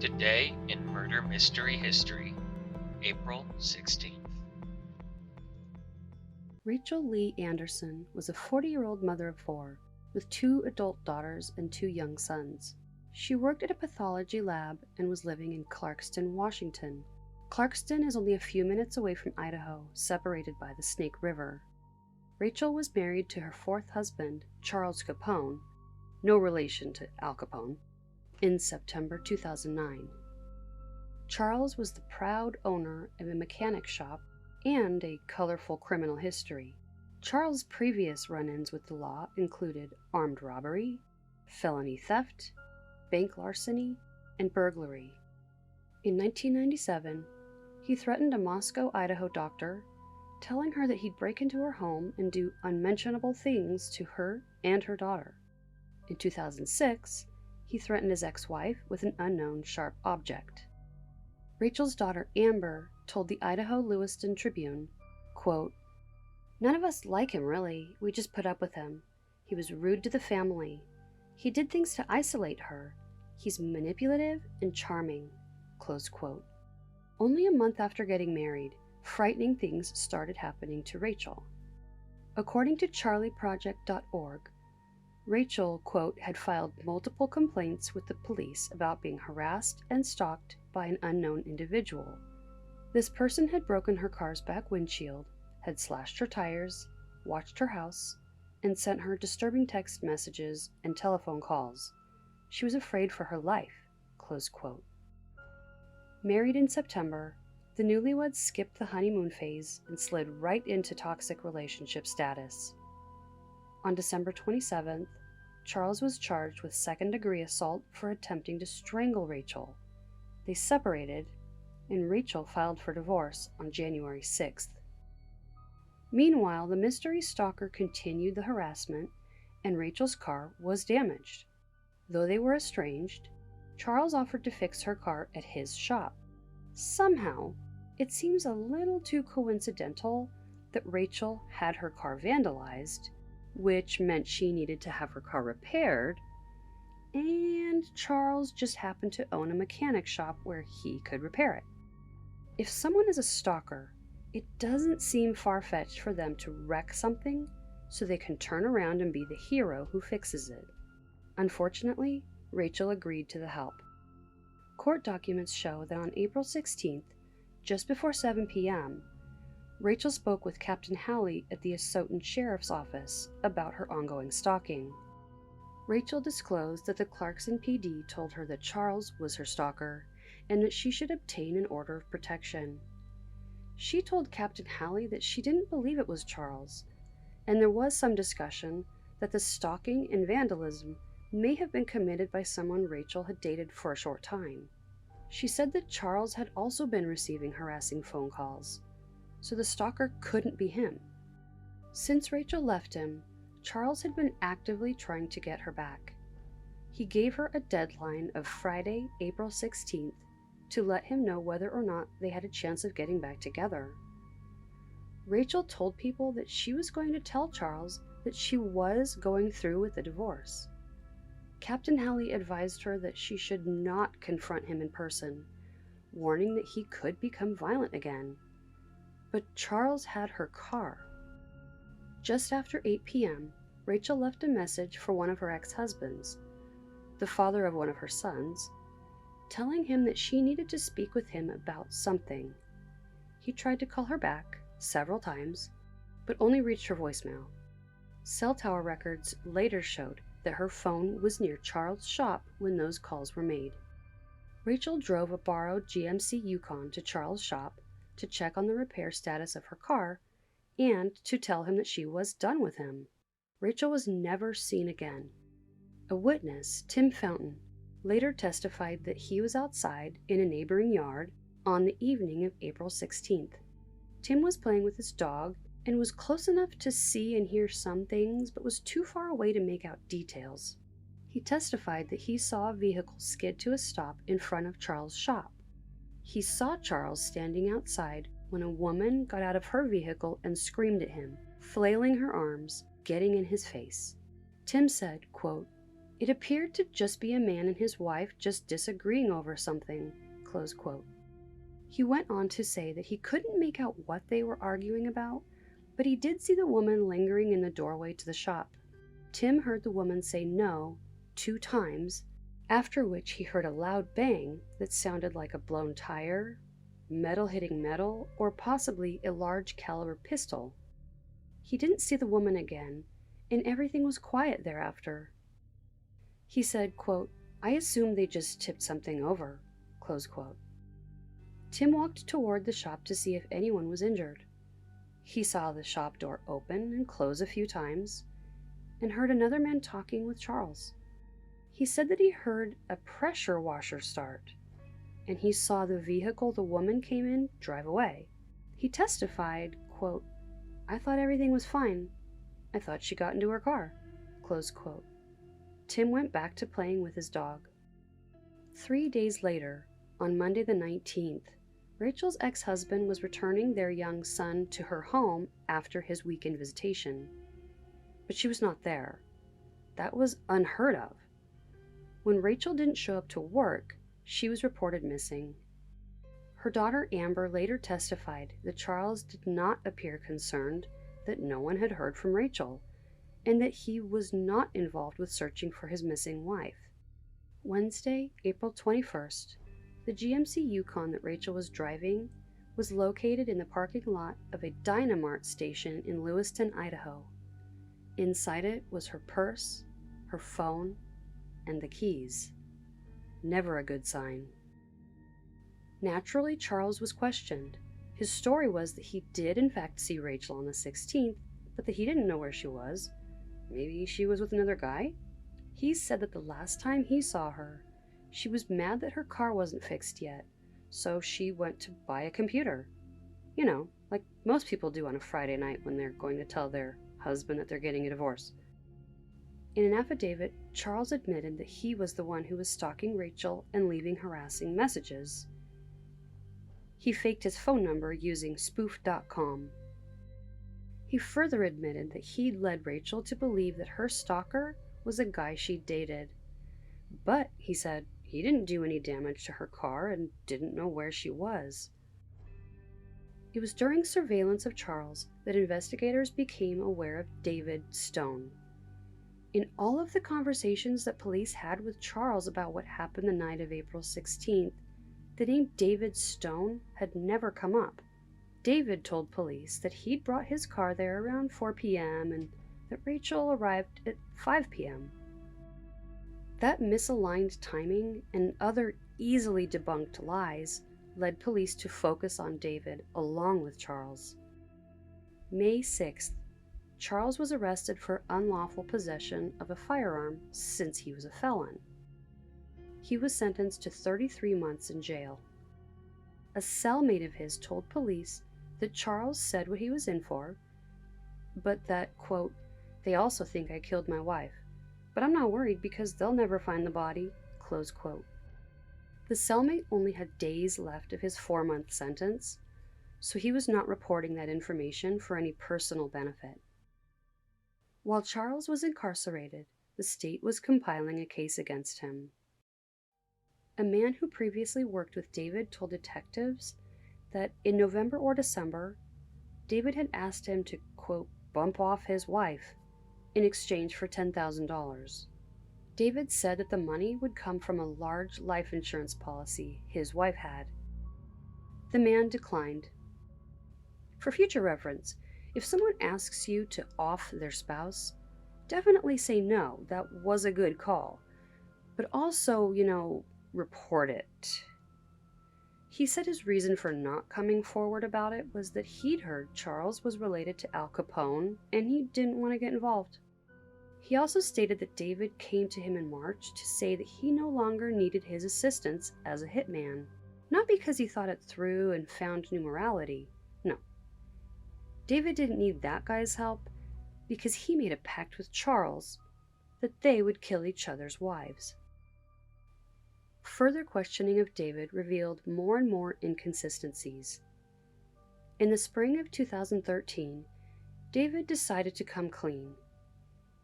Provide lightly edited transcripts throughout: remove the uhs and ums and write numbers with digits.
Today in Murder Mystery History, April 16th. Rachel Lee Anderson was a 40-year-old mother of four, with two adult daughters and two young sons. She worked at a pathology lab and was living in Clarkston, Washington. Clarkston is only a few minutes away from Idaho, separated by the Snake River. Rachel was married to her fourth husband, Charles Capone, no relation to Al Capone, in September 2009. Charles was the proud owner of a mechanic shop and a colorful criminal history. Charles' previous run-ins with the law included armed robbery, felony theft, bank larceny, and burglary. In 1997, he threatened a Moscow, Idaho doctor, telling her that he'd break into her home and do unmentionable things to her and her daughter. In 2006, he threatened his ex-wife with an unknown sharp object. Rachel's daughter Amber told the Idaho Lewiston Tribune, quote, "None of us like him really, we just put up with him. He was rude to the family. He did things to isolate her. He's manipulative and charming." Close quote. Only a month after getting married, frightening things started happening to Rachel. According to charlieproject.org, Rachel, quote, had filed multiple complaints with the police about being harassed and stalked by an unknown individual. This person had broken her car's back windshield, had slashed her tires, watched her house, and sent her disturbing text messages and telephone calls. She was afraid for her life, close quote. Married in September, the newlyweds skipped the honeymoon phase and slid right into toxic relationship status. On December 27th, Charles was charged with second-degree assault for attempting to strangle Rachel. They separated, and Rachel filed for divorce on January 6th. Meanwhile, the mystery stalker continued the harassment, and Rachel's car was damaged. Though they were estranged, Charles offered to fix her car at his shop. Somehow, it seems a little too coincidental that Rachel had her car vandalized, which meant she needed to have her car repaired, and Charles just happened to own a mechanic shop where he could repair it. If someone is a stalker, it doesn't seem far-fetched for them to wreck something so they can turn around and be the hero who fixes it. Unfortunately, Rachel agreed to the help. Court documents show that on April 16th, just before 7 p.m., Rachel spoke with Captain Halley at the Asotin Sheriff's Office about her ongoing stalking. Rachel disclosed that the Clarkston PD told her that Charles was her stalker and that she should obtain an order of protection. She told Captain Halley that she didn't believe it was Charles, and there was some discussion that the stalking and vandalism may have been committed by someone Rachel had dated for a short time. She said that Charles had also been receiving harassing phone calls, so the stalker couldn't be him. Since Rachel left him, Charles had been actively trying to get her back. He gave her a deadline of Friday, April 16th, to let him know whether or not they had a chance of getting back together. Rachel told people that she was going to tell Charles that she was going through with the divorce. Captain Halley advised her that she should not confront him in person, warning that he could become violent again. But Charles had her car. Just after 8 p.m., Rachel left a message for one of her ex-husbands, the father of one of her sons, telling him that she needed to speak with him about something. He tried to call her back several times, but only reached her voicemail. Cell tower records later showed that her phone was near Charles' shop when those calls were made. Rachel drove a borrowed GMC Yukon to Charles' shop to check on the repair status of her car and to tell him that she was done with him. Rachel was never seen again. A witness, Tim Fountain, later testified that he was outside in a neighboring yard on the evening of April 16th. Tim was playing with his dog and was close enough to see and hear some things, but was too far away to make out details. He testified that he saw a vehicle skid to a stop in front of Charles' shop. He saw Charles standing outside when a woman got out of her vehicle and screamed at him, flailing her arms, getting in his face. Tim said, quote, It appeared to just be a man and his wife just disagreeing over something, close quote. He went on to say that he couldn't make out what they were arguing about, but he did see the woman lingering in the doorway to the shop. Tim heard the woman say no 2 times, after which he heard a loud bang that sounded like a blown tire, metal hitting metal, or possibly a large caliber pistol. He didn't see the woman again, and everything was quiet thereafter. He said, quote, "I assumed they just tipped something over," close quote. Tim walked toward the shop to see if anyone was injured. He saw the shop door open and close a few times, and heard another man talking with Charles. He said that he heard a pressure washer start, and he saw the vehicle the woman came in drive away. He testified, quote, "I thought everything was fine. I thought she got into her car," close quote. Tim went back to playing with his dog. 3 days later, on Monday the 19th, Rachel's ex-husband was returning their young son to her home after his weekend visitation. But she was not there. That was unheard of. When Rachel didn't show up to work, she was reported missing. Her daughter Amber later testified that Charles did not appear concerned that no one had heard from Rachel, and that he was not involved with searching for his missing wife. Wednesday, April 21st, the GMC Yukon that Rachel was driving was located in the parking lot of a Dynamart station in Lewiston, Idaho. Inside it was her purse, her phone, and the keys. Never a good sign. Naturally, Charles was questioned. His story was that he did in fact see Rachel on the 16th, but that he didn't know where she was. Maybe she was with another guy? He said that the last time he saw her, she was mad that her car wasn't fixed yet, so she went to buy a computer. You know, like most people do on a Friday night when they're going to tell their husband that they're getting a divorce. In an affidavit, Charles admitted that he was the one who was stalking Rachel and leaving harassing messages. He faked his phone number using spoof.com. He further admitted that he'd led Rachel to believe that her stalker was a guy she'd dated. But, he said, he didn't do any damage to her car and didn't know where she was. It was during surveillance of Charles that investigators became aware of David Stone. In all of the conversations that police had with Charles about what happened the night of April 16th, the name David Stone had never come up. David told police that he'd brought his car there around 4 p.m. and that Rachel arrived at 5 p.m. That misaligned timing and other easily debunked lies led police to focus on David along with Charles. May 6th, Charles was arrested for unlawful possession of a firearm since he was a felon. He was sentenced to 33 months in jail. A cellmate of his told police that Charles said what he was in for, but that, quote, "They also think I killed my wife, but I'm not worried because they'll never find the body," close quote. The cellmate only had days left of his 4-month sentence, so he was not reporting that information for any personal benefit. While Charles was incarcerated, the state was compiling a case against him. A man who previously worked with David told detectives that in November or December, David had asked him to, quote, "bump off his wife" in exchange for $10,000. David said that the money would come from a large life insurance policy his wife had. The man declined. For future reference, if someone asks you to off their spouse, definitely say no, that was a good call. But also, report it. He said his reason for not coming forward about it was that he'd heard Charles was related to Al Capone and he didn't want to get involved. He also stated that David came to him in March to say that he no longer needed his assistance as a hitman, not because he thought it through and found new morality. No. David didn't need that guy's help because he made a pact with Charles that they would kill each other's wives. Further questioning of David revealed more and more inconsistencies. In the spring of 2013, David decided to come clean.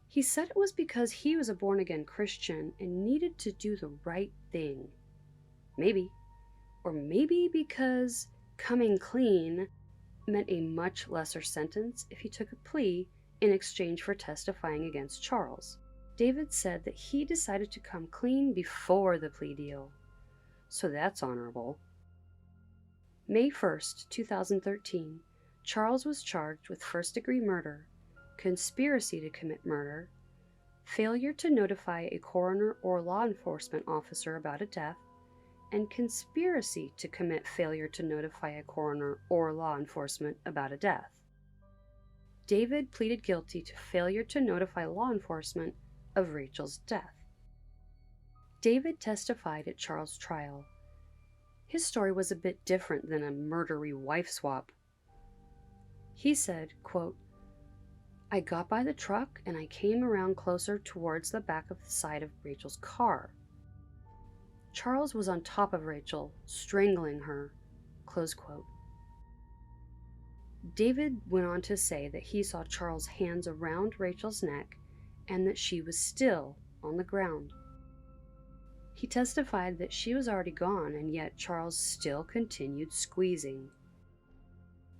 He said it was because he was a born-again Christian and needed to do the right thing. Maybe. Or maybe because coming clean meant a much lesser sentence if he took a plea in exchange for testifying against Charles. David said that he decided to come clean before the plea deal. So that's honorable. May 1st, 2013, Charles was charged with first-degree murder, conspiracy to commit murder, failure to notify a coroner or law enforcement officer about a death, and conspiracy to commit failure to notify a coroner or law enforcement about a death. David pleaded guilty to failure to notify law enforcement of Rachel's death. David testified at Charles' trial. His story was a bit different than a murdery wife swap. He said, quote, "I got by the truck and I came around closer towards the back of the side of Rachel's car. Charles was on top of Rachel, strangling her." Close quote. David went on to say that he saw Charles' hands around Rachel's neck and that she was still on the ground. He testified that she was already gone, and yet Charles still continued squeezing.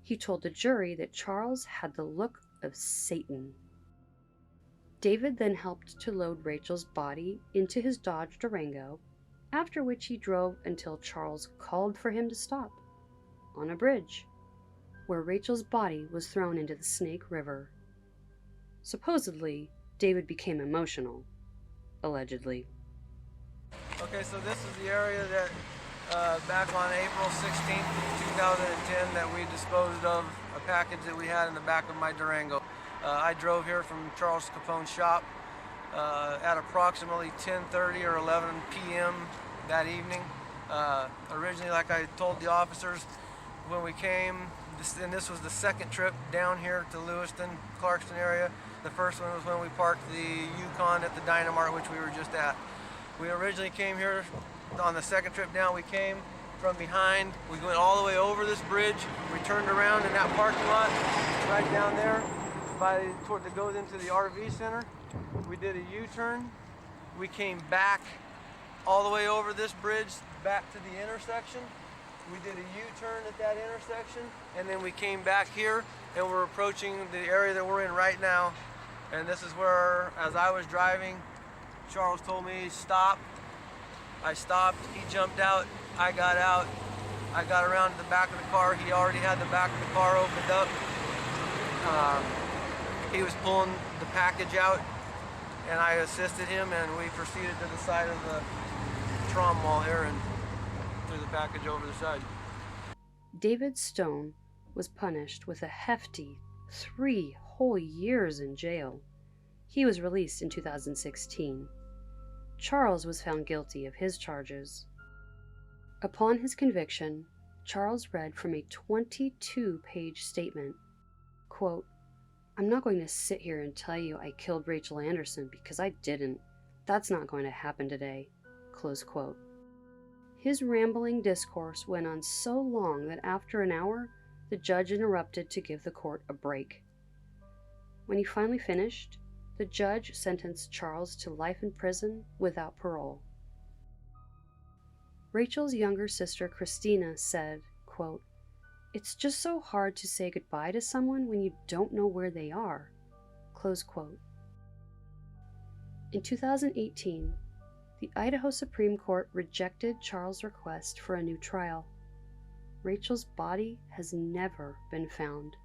He told the jury that Charles had the look of Satan. David then helped to load Rachel's body into his Dodge Durango, after which he drove until Charles called for him to stop, on a bridge, where Rachel's body was thrown into the Snake River. Supposedly, David became emotional. Allegedly. Okay, so this is the area that back on April 16th, 2010 that we disposed of a package that we had in the back of my Durango. I drove here from Charles Capone's shop at approximately 10:30 or 11 p.m. that evening. Originally, like I told the officers when we came, this was the second trip down here to Lewiston, Clarkston area. The first one was when we parked the Yukon at the Dynamart, which we were just at. We originally came here on the second trip down. We came from behind. We went all the way over this bridge. We turned around in that parking lot right down there that goes into the RV center. We did a U-turn. We came back all the way over this bridge back to the intersection. We did a U-turn at that intersection, and then we came back here, and we're approaching the area that we're in right now. And this is where, as I was driving, Charles told me, "Stop." I stopped, he jumped out, I got out. I got around to the back of the car. He already had the back of the car opened up. He was pulling the package out, and I assisted him, and we proceeded to the side of the tram wall here and threw the package over the side. David Stone was punished with a hefty 3 whole years in jail. He was released in 2016. Charles was found guilty of his charges. Upon his conviction, Charles read from a 22-page statement. Quote, "I'm not going to sit here and tell you I killed Rachel Anderson because I didn't. That's not going to happen today." Close quote. His rambling discourse went on so long that after an hour, the judge interrupted to give the court a break. When he finally finished, the judge sentenced Charles to life in prison without parole. Rachel's younger sister, Christina, said, quote, "It's just so hard to say goodbye to someone when you don't know where they are." Close quote. In 2018, the Idaho Supreme Court rejected Charles' request for a new trial. Rachel's body has never been found.